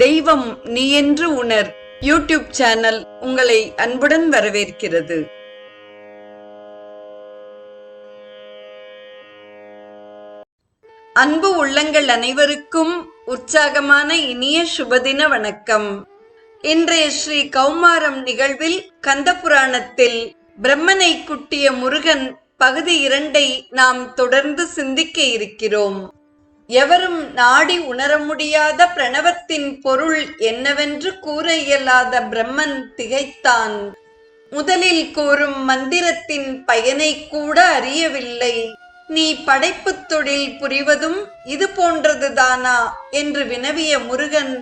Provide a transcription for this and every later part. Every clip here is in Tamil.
தெய்வம் நீ என்று உணர் யூடியூப் சேனல் உங்களை அன்புடன் வரவேற்கிறது. அன்பு உள்ளங்கள் அனைவருக்கும் உற்சாகமான இனிய சுபதின வணக்கம். இன்றைய ஸ்ரீ கௌமாரம் நிகழ்வில் கந்தபுராணத்தில் பிரம்மனை குட்டிய முருகன் பகுதி 2 நாம் தொடர்ந்து சிந்திக்க இருக்கிறோம். எவரும் நாடி உணர முடியாத பிரணவத்தின் பொருள் என்னவென்று கூற இயலாத பிரம்மன் திகைத்தான். முதலில் கூறும் மந்திரத்தின் பயனை கூட அறியவில்லை. நீ படைப்புத் தொழில் புரிவதும் இது போன்றதுதானா என்று வினவிய முருகன்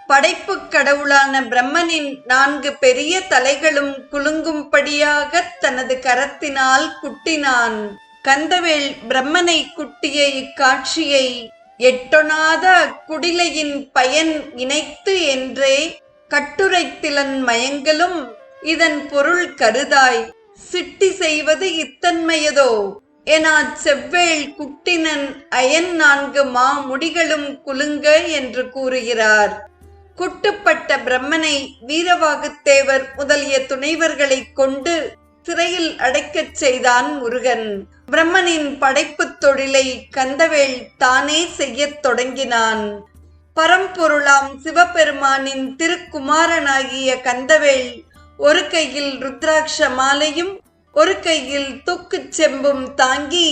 படைப்புக் கடவுளான பிரம்மனின் 4 பெரிய தலைகளும் குலுங்கும்படியாக தனது கரத்தினால் குட்டினான். கந்தவேல் பிரம்மனை குட்டிய இக்காட்சியை எட்டொணாத குடிலையின் பயன் இணைத்து என்றே கட்டுரைத்திலன் மயங்கலும் இதன் பொருள் கருதாய் சிட்டி செய்வது இத்தன்மையதோ என செவ்வேள் குட்டினன் அயன் 4 முடிகளும் குலுங்க என்று கூறுகிறார். குட்டுப்பட்ட பிரம்மனை வீரவாகுத்தேவர் முதலிய துணைவர்களை கொண்டு சிறையில் அடைக்கச் செய்தான் முருகன். பிரம்மனின் படைப்புத் தொழிலை கந்தவேல் தானே செய்யத் தொடங்கினான். பரம்பொருளாம் சிவபெருமானின் திருக்குமாரனாகிய கந்தவேல் ஒரு கையில் ருத்ராட்ச மாலையும் ஒரு கையில் தூக்குச் செம்பும் தாங்கி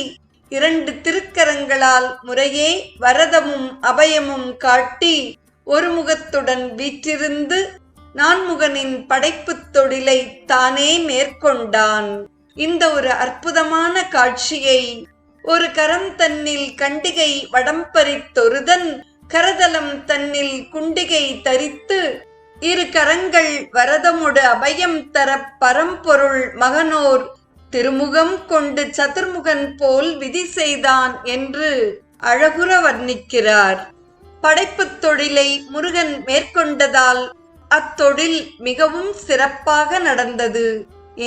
2 திருக்கரங்களால் முறையே வரதமும் அபயமும் காட்டி ஒரு முகத்துடன் வீற்றிருந்து நான்முகனின் படைப்புத் தொழிலை தானே மேற்கொண்டான். இந்த ஒரு அற்புதமான காட்சியை ஒரு கரம் தன்னில் கண்டிகை வடம்பறித்தொருதன் கரதலம் தன்னில் குண்டிகை தரித்து 2 கரங்கள் வரதமுடு அபயம் தர பரம்பொருள் மகனோர் திருமுகம் கொண்டு சதுர்முகன் போல் விதி செய்தான் என்று அழகுற வர்ணிக்கிறார். படைப்புத் தொழிலை முருகன் மேற்கொண்டதால் அத்தொழில் மிகவும் சிறப்பாக நடந்தது.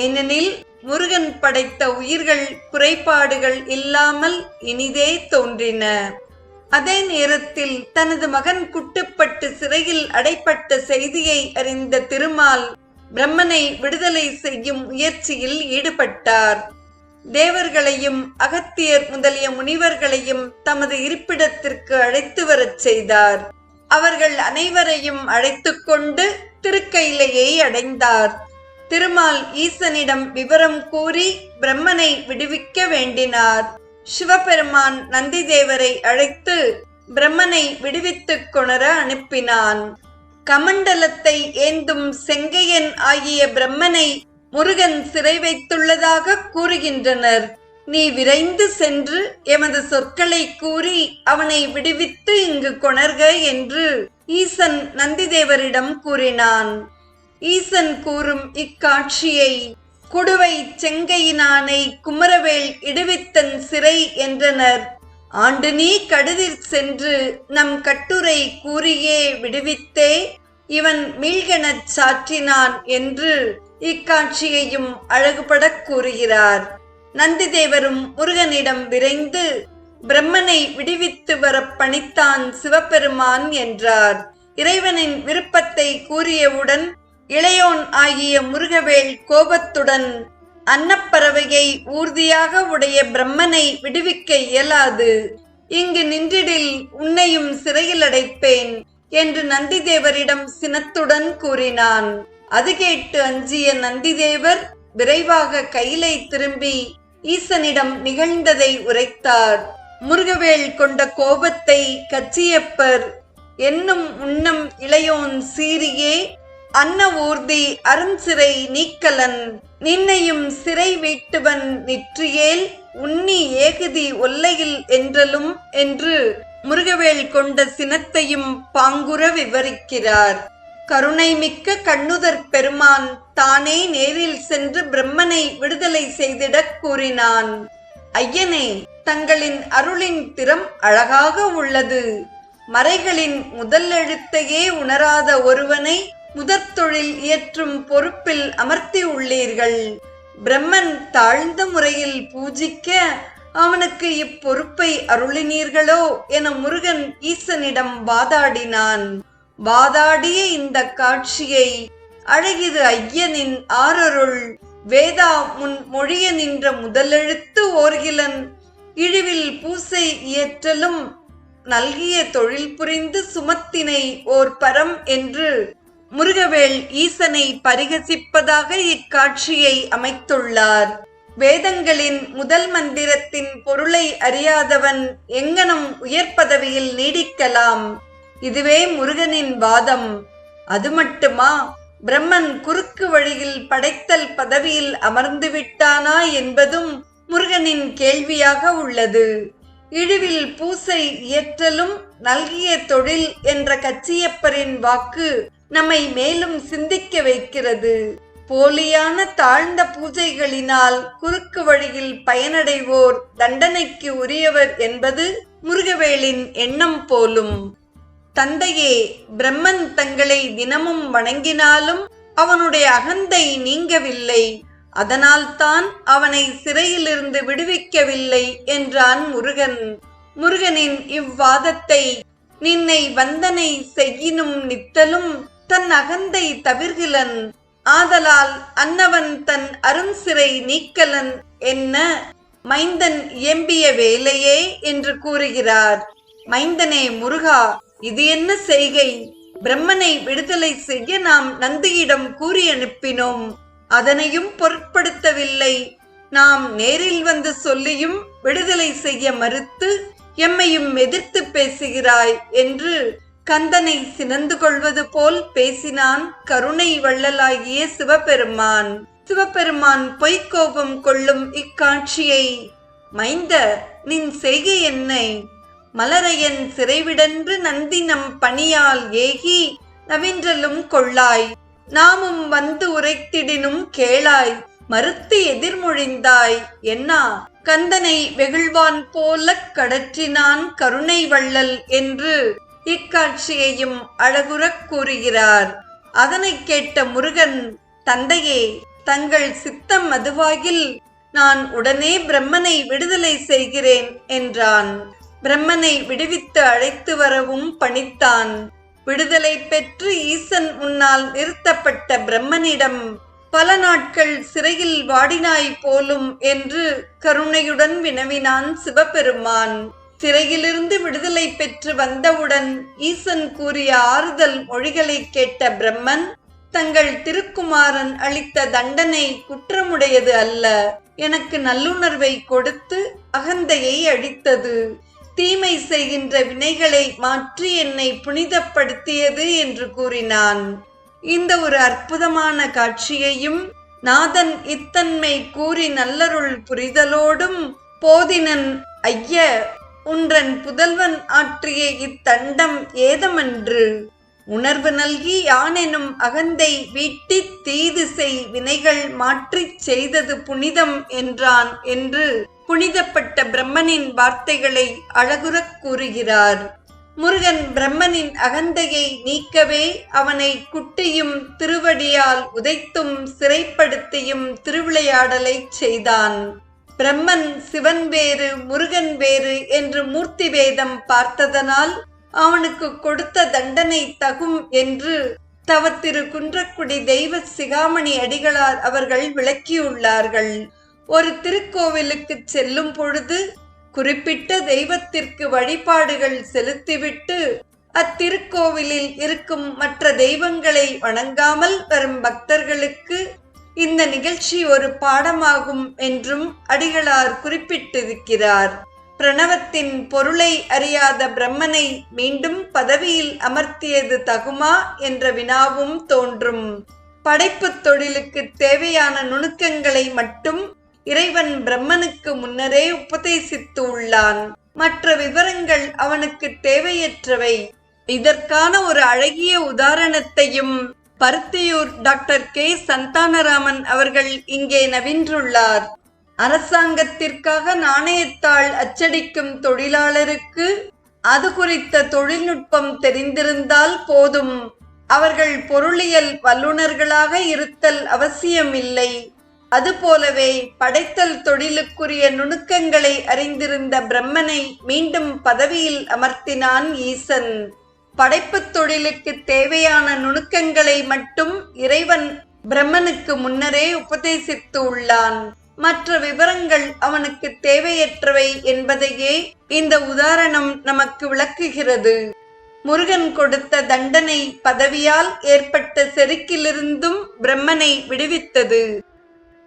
ஏனெனில் முருகன் படைத்த உயிர்கள் குறைபாடுகள் இல்லாமல் இனிதே தோன்றின. அதே நேரத்தில் தனது மகன் குட்டுப்பட்டு சிறையில் அடைப்பட்ட செய்தியை அறிந்த திருமால் பிரம்மனை விடுதலை செய்யும் முயற்சியில் ஈடுபட்டார். தேவர்களையும் அகத்தியர் முதலிய முனிவர்களையும் தமது இருப்பிடத்திற்கு அழைத்து வரச் செய்தார். அவர்கள் அனைவரையும் அழைத்து கொண்டு திருக்கையிலையை அடைந்தார். திருமால் ஈசனிடம் விவரம் கூறி பிரம்மனை விடுவிக்க வேண்டினார். சிவபெருமான் நந்திதேவரை அழைத்து பிரம்மனை விடுவித்துக் கொணர அனுப்பினான். கமண்டலத்தை ஏந்தும் செங்கையன் ஆகிய பிரம்மனை முருகன் சிறை வைத்துள்ளதாக கூறுகின்றனர். நீ விரைந்து சென்று எமது சொற்களை கூறி அவனை விடுவித்து இங்கு கொணர்க என்று ஈசன் நந்திதேவரிடம் கூறினான். ஈசன் கூறும் இக்காட்சியை குடுவை செங்கையினானை குமரவேல் இடுவித்தன் சிறை என்றனர். ஆண்டு நீ கடுதிற் சென்று நம் கட்டுரை கூறியே விடுவித்தே இவன் மீள்கெனச் சாற்றினான் என்று இக்காட்சியையும் அழகுபடக் கூறுகிறார். நந்திதேவரும் முருகனிடம் விரைந்து பிரம்மனை விடுவித்து வர பணித்தான் சிவபெருமான் என்றார். இறைவனின் விருப்பத்தை கூறியவுடன் இளையோன் ஆகிய முருகவேல் கோபத்துடன் அன்னப்பறவையை ஊர்தியாக உடைய பிரம்மனை விடுவிக்க இயலாது, இங்கு நின்றிடில் உன்னையும் சிறையில் அடைப்பேன் என்று நந்திதேவரிடம் சினத்துடன் கூறினான். அது கேட்டு அஞ்சிய நந்திதேவர் விரைவாக கையிலை திரும்பி ஈசனிடம் நிகழ்ந்ததை உரைத்தார். முருகவேல் கொண்ட கோபத்தை கச்சியப்பர் என்னும் உன்னம் இளையோன் சீரியே அன்ன ஊர்தி அருஞ்சிறை நீக்கலன் நின்னையும் சிறை வீட்டுவன் நிற்றியேல் உன்னி ஏகுதி ஒல்லையில் என்றலும் என்று முருகவேல் கொண்ட சினத்தையும் பாங்குற விவரிக்கிறார். கருணை மிக்க கண்ணுதற் பெருமான் தானே நேரில் சென்று பிரம்மனை விடுதலை செய்திடக் கூறினான். ஐயனே, தங்களின் அருளின் திறம் அழகாக உள்ளது. மறைகளின் முதல் எழுத்தையே உணராத ஒருவனை முதற் தொழில் இயற்றும் பொறுப்பில் அமர்த்தி உள்ளீர்கள். பிரம்மன் தாழ்ந்த முறையில் பூஜிக்க அவனுக்கு இப்பொறுப்பை அருளினீர்களோ என முருகன் ஈசனிடம் வாதாடினான். வாதாடிய இந்த காட்சியை அழகிது ஐயனின் ஆரருள் வேதா முன் மொழிய நின்ற முதலெழுத்து ஓர்கிலன் இழிவில் பூசை இயற்றலும் நல்கிய தொழில் புரிந்து சுமத்தினை ஓர் பரம் என்று முருகவேள் ஈசனை பரிகசிப்பதாக இக்காட்சியை அமைத்துள்ளார். வேதங்களின் முதல் மந்திரத்தின் பொருளை அறியாதவன் எங்கனம் உயர் பதவியில் நீடிக்கலாம்? இதுவே முருகனின் வாதம். அது மட்டுமா, பிரம்மன் குறுக்கு வழியில் படைத்தல் பதவியில் அமர்ந்து விட்டானா என்பதும் முருகனின் கேள்வியாக உள்ளது. இழிவில் பூசை இயற்றலும் நல்கிய தொழில் என்ற கச்சியப்பரின் வாக்கு நம்மை மேலும் சிந்திக்க வைக்கிறது. போலியான தாழ்ந்த பூஜைகளினால் குறுக்கு வழியில் பயனடைவோர் தண்டனைக்கு உரியவர் என்பது முருகவேளின் எண்ணம் போலும். தந்தையே, பிரம்மன் தங்களை தினமும் வணங்கினாலும் அவனுடைய அகந்தை நீங்கவில்லை. அதனால்தான் அவனை சிறையிலிருந்து விடுவிக்கவில்லை என்றான் முருகன். முருகனின் இவ்வாதத்தை நின்னை வந்தனை செய்யினும் நித்தலும் தன் அகந்தை தவிர்கிலன், ஆதலால் அன்னவன் தன் அருஞ்சிறை நீக்கலன் என்ன மைந்தன் இயம்பிய வேலையே என்று கூறுகிறார். மைந்தனே முருகா, இது என்ன செய்கை? பிரம்மனை விடுதலை செய்ய நாம் நந்தியிடம் கூறி அனுப்பினோம். அதனையும் பொருட்படுத்தவில்லை. நாம் நேரில் வந்து சொல்லியும் விடுதலை செய்ய மறுத்து எம்மையும் எதிர்த்து பேசுகிறாய் என்று கந்தனை சினந்து கொள்வது போல் பேசினான் கருணை வள்ளலாகிய சிவபெருமான். சிவபெருமான் பொய்க்கோபம் கொள்ளும் இக்காட்சியை, மைந்த, நின் செய்கை என்னை? மலரையன் சிறைவிடன்று நந்தி நம் பணியால் ஏகி நவின்றலும் கொள்ளாய், நாமும் வந்து உரைத்திடினும் கேளாய், மறுத்து எதிர்மொழிந்தாய் என்னா கந்தனை வெகுழ்வான் போல கடற்றினான் கருணை வள்ளல் என்று இக்காட்சியையும் அழகுறக் கூறுகிறார். அதனை கேட்ட முருகன், தந்தையே, தங்கள் சித்தம் அதுவாகில் நான் உடனே பிரம்மனை விடுதலை செய்கிறேன் என்றான். பிரம்மனை விடுவித்து அழைத்து வரவும் பணித்தான். விடுதலை பெற்று ஈசன் முன்னால் நிறுத்தப்பட்ட பிரம்மனிடம், பல நாட்கள் சிறையில் வாடினாய் போலும் என்று கருணையுடன் வினவினான் சிவபெருமான். சிறையிலிருந்து விடுதலை பெற்று வந்தவுடன் ஈசன் கூறிய ஆறுதல் மொழிகளை கேட்ட பிரம்மன், தங்கள் திருக்குமாரன் அளித்த தண்டனை குற்றமுடையது அல்ல, எனக்கு நல்லுணர்வை கொடுத்து அகந்தையை அழித்தது, தீமை செய்கின்ற வினைகளை மாற்றி என்னை புனிதப்படுத்தியது என்று கூறினான். இந்த ஒரு அற்புதமான காட்சியையும் நாதன் இத்தன்மை கூறி நல்லருள் புரிதலோடும் போதினன், ஐய, உன்றன் புதல்வன் ஆற்றிய இத்தண்டம் ஏதமன்று, உணர்வு நல்கி யானெனும் அகந்தை வீட்டி தீது செய் வினைகள் மாற்றிச் செய்தது புனிதம் என்றான் என்று புனிதப்பட்ட பிரம்மனின் வார்த்தைகளை அழகுறக் கூறுகிறார். முருகன் பிரம்மனின் அகந்தையை நீக்கவே அவனை குட்டியும் திருவடியால் உதைத்தும் சிறைப்படுத்தியும் திருவிளையாடலை செய்தான். பிரம்மன் சிவன் வேறு முருகன் வேறு என்று மூர்த்தி வேதம் பார்த்ததனால் அவனுக்கு கொடுத்த தண்டனை தகும் என்று தவத்திரு குன்றக்குடி தெய்வ சிகாமணி அடிகளார் அவர்கள் விளக்கியுள்ளார்கள். ஒரு திருக்கோவிலுக்கு செல்லும் பொழுது குறிப்பிட்ட தெய்வத்திற்கு வழிபாடுகள் செலுத்திவிட்டு அத்திருக்கோவிலில் இருக்கும் மற்ற தெய்வங்களை வணங்காமல் வரும் பக்தர்களுக்கு இந்த நிகழ்ச்சி ஒரு பாடமாகும் என்றும் அடிகளார் குறிப்பிட்டிருக்கிறார். பிரணவத்தின் பொருளை அறியாத பிரம்மனை மீண்டும் பதவியில் அமர்த்தியது தகுமா என்ற வினாவும் தோன்றும். படைப்பு தொழிலுக்கு தேவையான நுணுக்கங்களை மட்டும் இறைவன் பிரம்மனுக்கு முன்னரே உபதேசித்து உள்ளான். மற்ற விவரங்கள் அவனுக்கு தேவையற்றவை. இதற்கான ஒரு அழகிய உதாரணத்தையும் பருத்தியூர் டாக்டர் கே சந்தானராமன் அவர்கள் இங்கே நவின்றுள்ளார். அரசாங்கத்திற்காக நாணயத்தாள் அச்சடிக்கும் தொழிலாளருக்கு அது குறித்த தொழில்நுட்பம் தெரிந்திருந்தால் போதும். அவர்கள் பொருளியல் வல்லுநர்களாக இருத்தல் அவசியமில்லை. அதுபோலவே படைத்தல் தொழிலுக்குரிய நுணுக்கங்களை அறிந்திருந்த பிரம்மனை மீண்டும் பதவியில் அமர்த்தினான் ஈசன். படைப்புத் தொழிலுக்கு தேவையான நுணுக்கங்களை மட்டும் இறைவன் பிரம்மனுக்கு முன்னரே உபதேசித்து உள்ளான். மற்ற விவரங்கள் அவனுக்கு தேவையற்றவை என்பதையே இந்த உதாரணம் நமக்கு விளக்குகிறது. முருகன் கொடுத்த தண்டனை பதவியால் ஏற்பட்ட செருக்கிலிருந்தும் பிரம்மனை விடுவித்தது.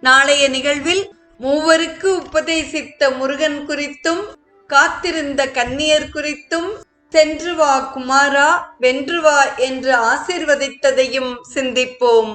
நாளைய நிகழ்வில் மூவருக்கு உபதேசித்த முருகன் குறித்தும் காத்திருந்த கன்னியர் குறித்தும் சென்று வா குமாரா வென்று வா என்று ஆசீர்வதித்ததையும் சிந்திப்போம்.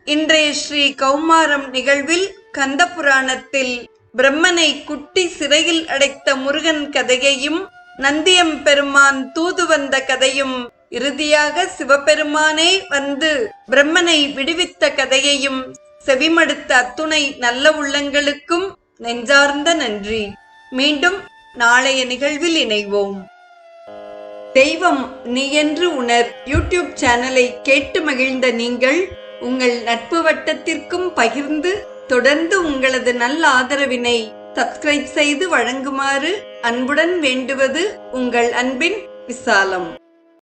இன்றைய ஸ்ரீ கௌமாரம் நிகழ்வில் கந்த புராணத்தில் பிரம்மனை குட்டி சிறையில் அடைத்த முருகன் கதையையும் நந்தியம் பெருமான் தூது வந்த கதையும் இறுதியாக சிவபெருமானே வந்து பிரம்மனை விடுவித்த கதையையும் செவிமடுத்த அத்துணை நல்ல உள்ளங்களுக்கும் நெஞ்சார்ந்த நன்றி. மீண்டும் நாளைய நிகழ்வில் இணைவோம். தெய்வம் நீ என்று உணர் யூடியூப் சேனலை கேட்டு மகிழ்ந்த நீங்கள் உங்கள் நட்பு வட்டத்திற்கும் பகிர்ந்து தொடர்ந்து உங்களது நல்ல ஆதரவினை சப்ஸ்கிரைப் செய்து வழங்குமாறு அன்புடன் வேண்டுவது உங்கள் அன்பின் விசாலம்.